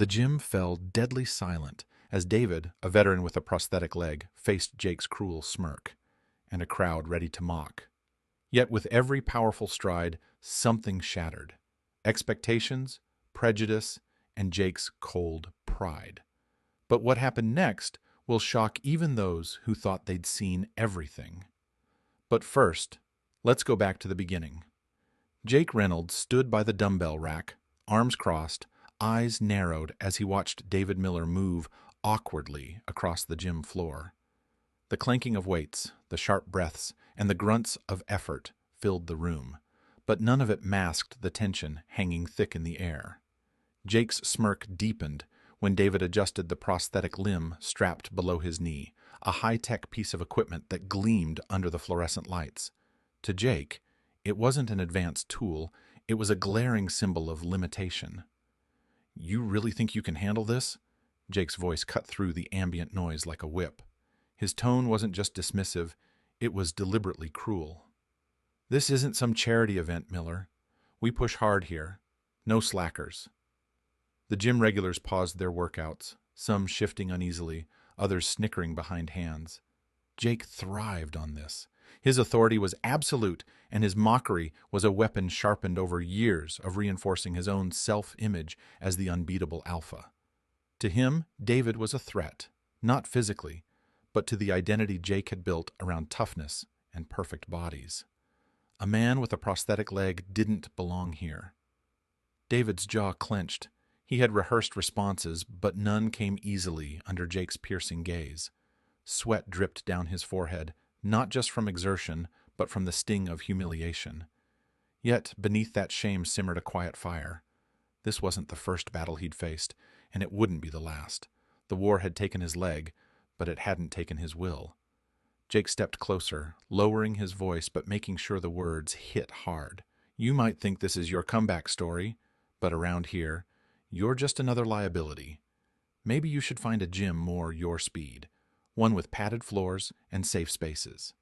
The gym fell deadly silent as David, a veteran with a prosthetic leg, faced Jake's cruel smirk, and a crowd ready to mock. Yet with every powerful stride, something shattered. Expectations, prejudice, and Jake's cold pride. But what happened next will shock even those who thought they'd seen everything. But first, let's go back to the beginning. Jake Reynolds stood by the dumbbell rack, arms crossed, eyes narrowed as he watched David Miller move awkwardly across the gym floor. The clanking of weights, the sharp breaths, and the grunts of effort filled the room, but none of it masked the tension hanging thick in the air. Jake's smirk deepened when David adjusted the prosthetic limb strapped below his knee, a high-tech piece of equipment that gleamed under the fluorescent lights. To Jake, it wasn't an advanced tool, it was a glaring symbol of limitation. "You really think you can handle this?" Jake's voice cut through the ambient noise like a whip. His tone wasn't just dismissive, it was deliberately cruel. "This isn't some charity event, Miller. We push hard here. No slackers." The gym regulars paused their workouts, some shifting uneasily, others snickering behind hands. Jake thrived on this. His authority was absolute, and his mockery was a weapon sharpened over years of reinforcing his own self-image as the unbeatable alpha. To him, David was a threat, not physically, but to the identity Jake had built around toughness and perfect bodies. A man with a prosthetic leg didn't belong here. David's jaw clenched. He had rehearsed responses, but none came easily under Jake's piercing gaze. Sweat dripped down his forehead, not just from exertion, but from the sting of humiliation. Yet beneath that shame simmered a quiet fire. This wasn't the first battle he'd faced, and it wouldn't be the last. The war had taken his leg, but it hadn't taken his will. Jake stepped closer, lowering his voice but making sure the words hit hard. "You might think this is your comeback story, but around here, you're just another liability. Maybe you should find a gym more your speed, one with padded floors and safe spaces."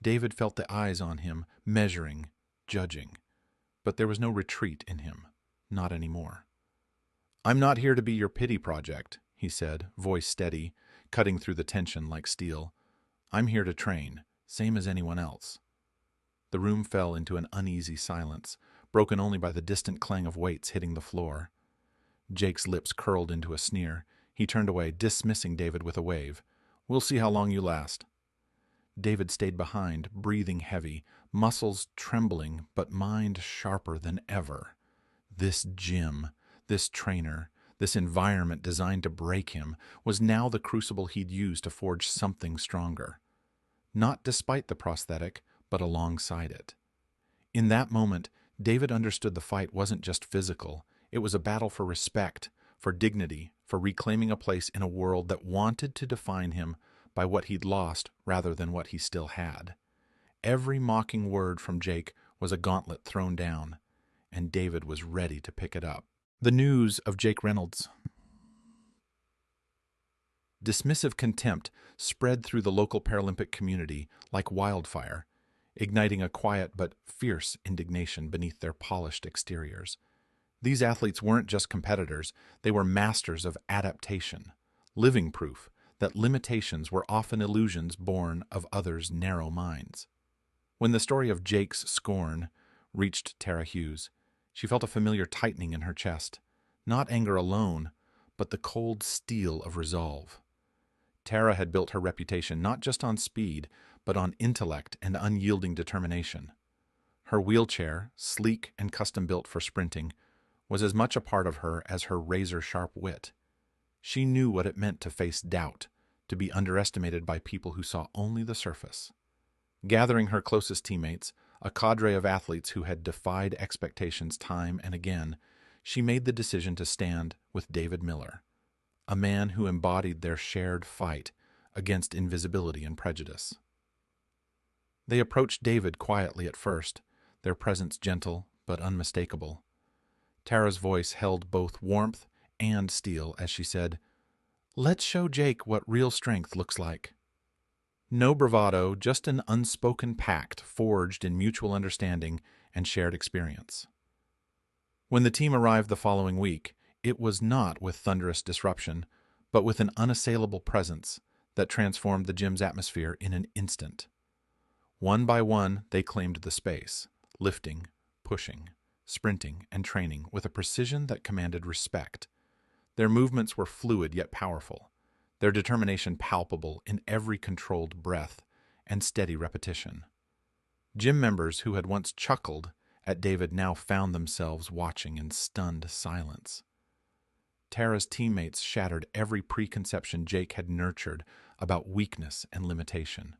David felt the eyes on him, measuring, judging. But there was no retreat in him, not anymore. "I'm not here to be your pity project," he said, voice steady, cutting through the tension like steel. "I'm here to train, same as anyone else." The room fell into an uneasy silence, broken only by the distant clang of weights hitting the floor. Jake's lips curled into a sneer. He turned away, dismissing David with a wave. "We'll see how long you last." David stayed behind, breathing heavy, muscles trembling, but mind sharper than ever. This gym, this trainer, this environment designed to break him, was now the crucible he'd use to forge something stronger. Not despite the prosthetic, but alongside it. In that moment, David understood the fight wasn't just physical. It was a battle for respect, for dignity, for reclaiming a place in a world that wanted to define him by what he'd lost rather than what he still had. Every mocking word from Jake was a gauntlet thrown down, and David was ready to pick it up. The news of Jake Reynolds' dismissive contempt spread through the local Paralympic community like wildfire, igniting a quiet but fierce indignation beneath their polished exteriors. These athletes weren't just competitors, they were masters of adaptation, living proof that limitations were often illusions born of others' narrow minds. When the story of Jake's scorn reached Tara Hughes, she felt a familiar tightening in her chest, not anger alone, but the cold steel of resolve. Tara had built her reputation not just on speed, but on intellect and unyielding determination. Her wheelchair, sleek and custom-built for sprinting, was as much a part of her as her razor-sharp wit. She knew what it meant to face doubt, to be underestimated by people who saw only the surface. Gathering her closest teammates, a cadre of athletes who had defied expectations time and again, she made the decision to stand with David Miller, a man who embodied their shared fight against invisibility and prejudice. They approached David quietly at first, their presence gentle but unmistakable. Tara's voice held both warmth and steel as she said, "Let's show Jake what real strength looks like." No bravado, just an unspoken pact forged in mutual understanding and shared experience. When the team arrived the following week, It was not with thunderous disruption, but with an unassailable presence that transformed the gym's atmosphere in an instant. One by one, they claimed the space, lifting, pushing, sprinting, and training with a precision that commanded respect. Their movements were fluid yet powerful, their determination palpable in every controlled breath and steady repetition. Gym members who had once chuckled at David now found themselves watching in stunned silence. Tara's teammates shattered every preconception Jake had nurtured about weakness and limitation.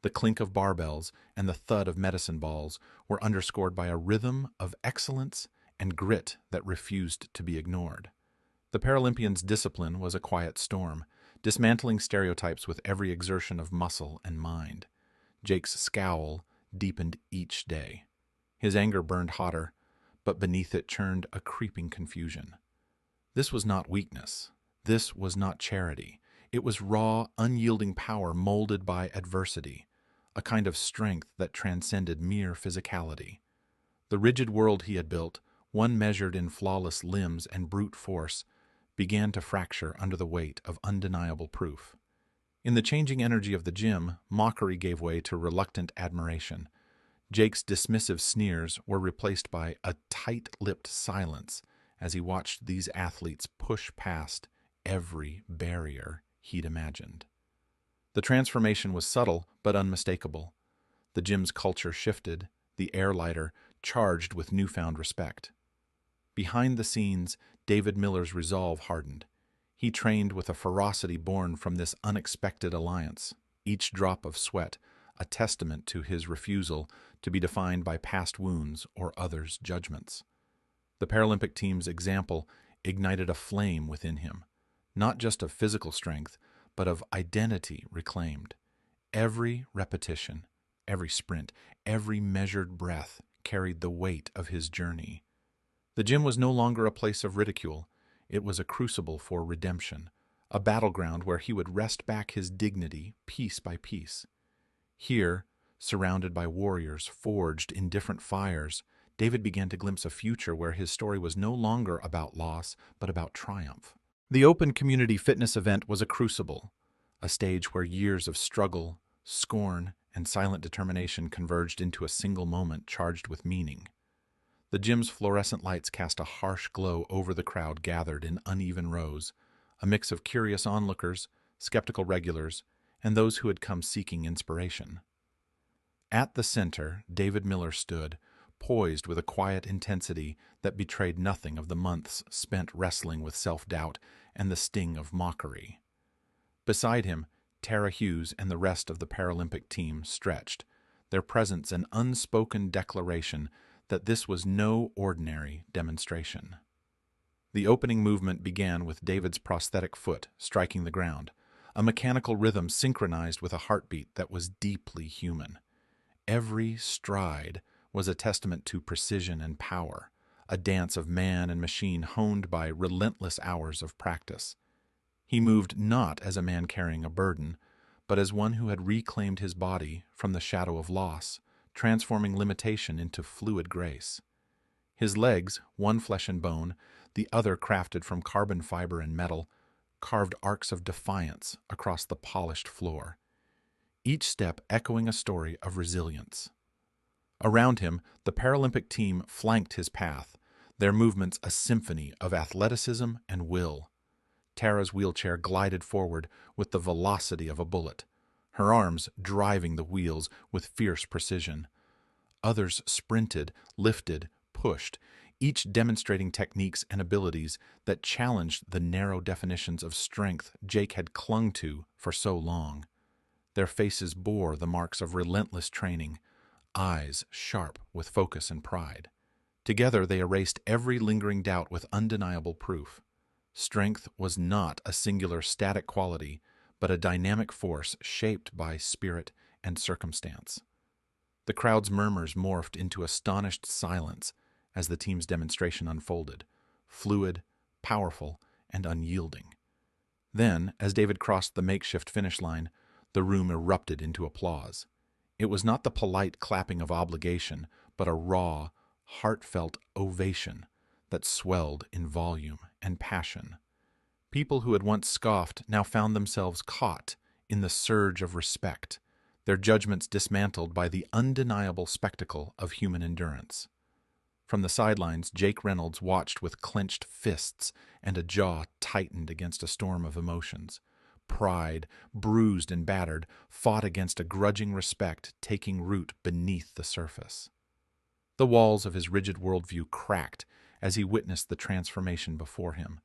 The clink of barbells and the thud of medicine balls were underscored by a rhythm of excellence and grit that refused to be ignored. The Paralympians' discipline was a quiet storm, dismantling stereotypes with every exertion of muscle and mind. Jake's scowl deepened each day. His anger burned hotter, but beneath it churned a creeping confusion. This was not weakness. This was not charity. It was raw, unyielding power molded by adversity, a kind of strength that transcended mere physicality. The rigid world he had built, one measured in flawless limbs and brute force, began to fracture under the weight of undeniable proof. In the changing energy of the gym, mockery gave way to reluctant admiration. Jake's dismissive sneers were replaced by a tight-lipped silence as he watched these athletes push past every barrier he'd imagined. The transformation was subtle but unmistakable. The gym's culture shifted, the air lighter charged with newfound respect. Behind the scenes, David Miller's resolve hardened. He trained with a ferocity born from this unexpected alliance, each drop of sweat a testament to his refusal to be defined by past wounds or others' judgments. The Paralympic team's example ignited a flame within him, not just of physical strength, but of identity reclaimed. Every repetition, every sprint, every measured breath carried the weight of his journey. The gym was no longer a place of ridicule. It was a crucible for redemption, a battleground where he would wrest back his dignity piece by piece. Here, surrounded by warriors forged in different fires, David began to glimpse a future where his story was no longer about loss, but about triumph. The Open Community Fitness event was a crucible, a stage where years of struggle, scorn, and silent determination converged into a single moment charged with meaning. The gym's fluorescent lights cast a harsh glow over the crowd gathered in uneven rows, a mix of curious onlookers, skeptical regulars, and those who had come seeking inspiration. At the center, David Miller stood, poised with a quiet intensity that betrayed nothing of the months spent wrestling with self-doubt and the sting of mockery. Beside him, Tara Hughes and the rest of the Paralympic team stretched, their presence an unspoken declaration that this was no ordinary demonstration. The opening movement began with David's prosthetic foot striking the ground, a mechanical rhythm synchronized with a heartbeat that was deeply human. Every stride was a testament to precision and power, a dance of man and machine honed by relentless hours of practice. He moved not as a man carrying a burden, but as one who had reclaimed his body from the shadow of loss, transforming limitation into fluid grace. His legs, one flesh and bone, the other crafted from carbon fiber and metal, carved arcs of defiance across the polished floor, each step echoing a story of resilience. Around him, the Paralympic team flanked his path, their movements a symphony of athleticism and will. Tara's wheelchair glided forward with the velocity of a bullet, her arms driving the wheels with fierce precision. Others sprinted, lifted, pushed, each demonstrating techniques and abilities that challenged the narrow definitions of strength Jake had clung to for so long. Their faces bore the marks of relentless training, eyes sharp with focus and pride. Together they erased every lingering doubt with undeniable proof. Strength was not a singular static quality, but a dynamic force shaped by spirit and circumstance. The crowd's murmurs morphed into astonished silence as the team's demonstration unfolded, fluid, powerful, and unyielding. Then, as David crossed the makeshift finish line, the room erupted into applause. It was not the polite clapping of obligation, but a raw, heartfelt ovation that swelled in volume and passion. People who had once scoffed now found themselves caught in the surge of respect, their judgments dismantled by the undeniable spectacle of human endurance. From the sidelines, Jake Reynolds watched with clenched fists and a jaw tightened against a storm of emotions. Pride, bruised and battered, fought against a grudging respect taking root beneath the surface. The walls of his rigid worldview cracked as he witnessed the transformation before him,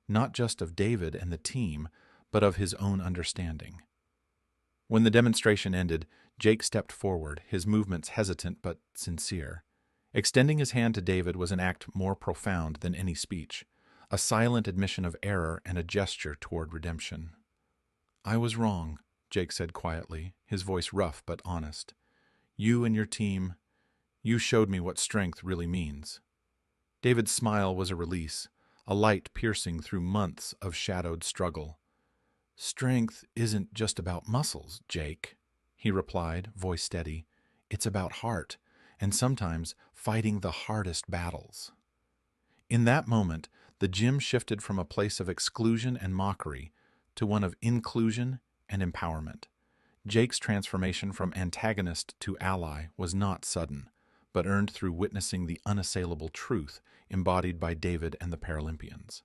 not just of David and the team, but of his own understanding. When the demonstration ended, Jake stepped forward, his movements hesitant but sincere. Extending his hand to David was an act more profound than any speech, a silent admission of error and a gesture toward redemption. "I was wrong," Jake said quietly, his voice rough but honest. "You and your team, you showed me what strength really means." David's smile was a release, a light piercing through months of shadowed struggle. "Strength isn't just about muscles, Jake," he replied, voice steady. "It's about heart, and sometimes fighting the hardest battles." In that moment, the gym shifted from a place of exclusion and mockery to one of inclusion and empowerment. Jake's transformation from antagonist to ally was not sudden, but earned through witnessing the unassailable truth embodied by David and the Paralympians.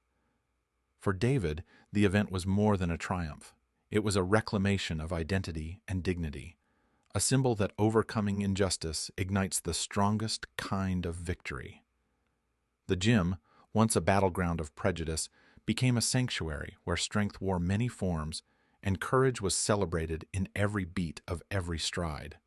For David, the event was more than a triumph. It was a reclamation of identity and dignity, a symbol that overcoming injustice ignites the strongest kind of victory. The gym, once a battleground of prejudice, became a sanctuary where strength wore many forms and courage was celebrated in every beat of every stride.